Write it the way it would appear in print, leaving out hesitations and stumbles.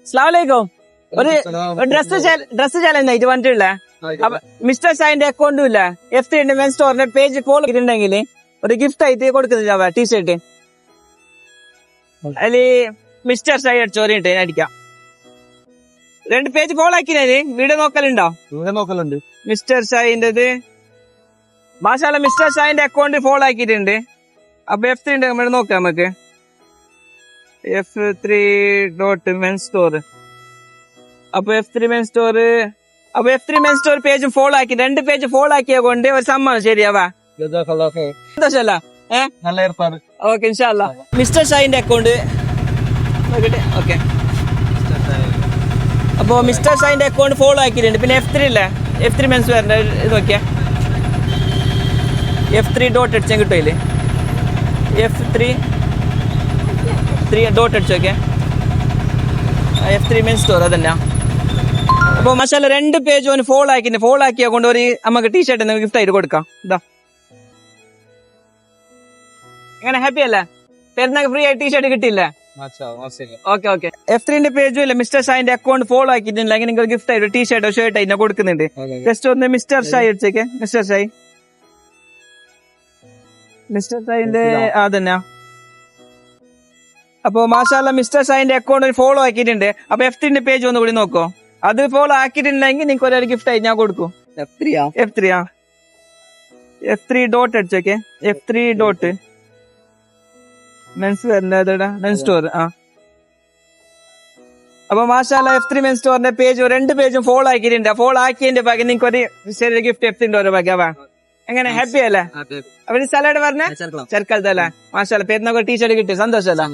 അസ്സലാമലൈക്കും. ഒരു dress challenge ആയിട്ട് പറഞ്ഞിട്ടുള്ളേ. അപ്പൊ മിസ്റ്റർ ഷൈന്റെ അക്കൗണ്ടും ഇല്ല F3 മെൻ സ്റ്റോറിന്റെ പേജ് ഫോളോ ചെയ്തിട്ടുണ്ടെങ്കിൽ ഒരു ഗിഫ്റ്റ് ആയിട്ട് കൊടുക്കുന്നില്ല ടീഷർട്ട്. അതില് മിസ്റ്റർ ഷൈ അടിച്ചോറിട്ട് അടിക്കാം. 2 പേജ് ഫോളോ ആക്കിയത് വീഡിയോ നോക്കലുണ്ടോ? നോക്കലുണ്ട്. മിസ്റ്റർ ഷൈൻ്റെത് മാഷാല്ല മിസ്റ്റർ ഷൈന്റെ അക്കൗണ്ട് ഫോളോ ആക്കിയിട്ടുണ്ട്. അപ്പൊ F3 ഉണ്ട് നമ്മൾ നോക്കാം. നമുക്ക് F3 മെൻ സ്റ്റോർ. അപ്പൊ F3 മെൻ സ്റ്റോർ. അപ്പൊ F3 മെൻ സ്റ്റോർ പേജും ഫോളോ ആക്കി 2 പേജ് ഫോളോ ആക്കിയ കൊണ്ട് ഒരു സമ്മാനം ശരിയാവാ. സന്തോഷല്ല? നല്ല ഏർപ്പാട്. ഓക്കെ ഇൻഷാല്ലാ. മിസ്റ്റർ ഷൈന്റെ അക്കൗണ്ട് നോക്കട്ടെ. ഓക്കെ. അപ്പൊ മിസ്റ്റർ ഷൈന്റെ അക്കൗണ്ട് ഫോളോ ആക്കിയിട്ടുണ്ട്. പിന്നെ F3 ഇല്ലേ, F3 മെൻസ് വേറെ ഇത് നോക്കിയാ F3 ഡോട്ട് അടിച്ചാൽ കിട്ടുമല്ലേ? F3 ഡോട്ട് അടിച്ചു നോക്കിയാ F3 മെൻ സ്റ്റോർ അതന്നെ. അപ്പൊ മസാല 2 പേജ് ഓന് ഫോളോ ആക്കിയിട്ടുണ്ട്. ഫോളോ ആക്കിയ കൊണ്ട് ഒരു നമുക്ക് ടീഷർട്ട് ഗിഫ്റ്റ് ആയിട്ട് കൊടുക്കാം. ഇതാ എങ്ങനെ, ഹാപ്പി അല്ലേ? പെരുന്നാക്ക് ഫ്രീ ആയിട്ട് ടീഷർട്ട് കിട്ടിയില്ലേ? Okay okay. F3 പേജും ഇല്ല മിസ്റ്റർ ഷൈന്റെ അക്കൗണ്ട് ഫോളോ ആക്കിയിട്ടില്ല. അങ്ങനെ നിങ്ങൾക്ക് ഗിഫ്റ്റ് ആയിട്ട് ടീഷർട്ടോ ഷർട്ട് ആയിട്ട് കൊടുക്കുന്നുണ്ട്. ജസ്റ്റ് ഒന്ന് മിസ്റ്റർ ഷൈ അടിച്ചേക്കെ. മിസ്റ്റർ ഷൈ മിസ്റ്റർ ഷൈന്റെ അതന്നെ. അപ്പൊ മാഷാല്ല മിസ്റ്റർ ഷൈന്റെ അക്കൗണ്ട് ഫോളോ ആക്കിയിട്ടുണ്ട്. അപ്പൊ F3 പേജ് ഒന്ന് കൂടി നോക്കോ. അത് ഫോളോ ആക്കിയിട്ടുണ്ടെങ്കിൽ നിങ്ങൾക്ക് ഒരാൾ ഗിഫ്റ്റ് ആയിട്ട് ഞാൻ കൊടുക്കും. F3 ഡോട്ട് അടിച്ചേക്കെ. F3 ഡോട്ട് മെൻസ് വരുന്നതാ മെൻ സ്റ്റോർ. അപ്പൊ മാഷാല്ല F3 മെൻ സ്റ്റോറിന്റെ പേജ് 2 പേജും ഫോളോ ആക്കിയിട്ടുണ്ട്. ഫോളോ ആക്കിയതിന്റെ ഭാഗ്യം നിങ്ങൾക്ക് ഒരു ചെറിയ ഗിഫ്റ്റ് F3 ഒരു ഭാഗ്യവാ. എങ്ങനെ, ഹാപ്പി അല്ലേ? അവര് സ്ഥലമായിട്ട് പറഞ്ഞ ചെറുക്കാലത്തല്ലേ? മാഷാല്ല പെരുന്നാൾ ടീഷർട്ട് കിട്ടി. സന്തോഷമല്ല?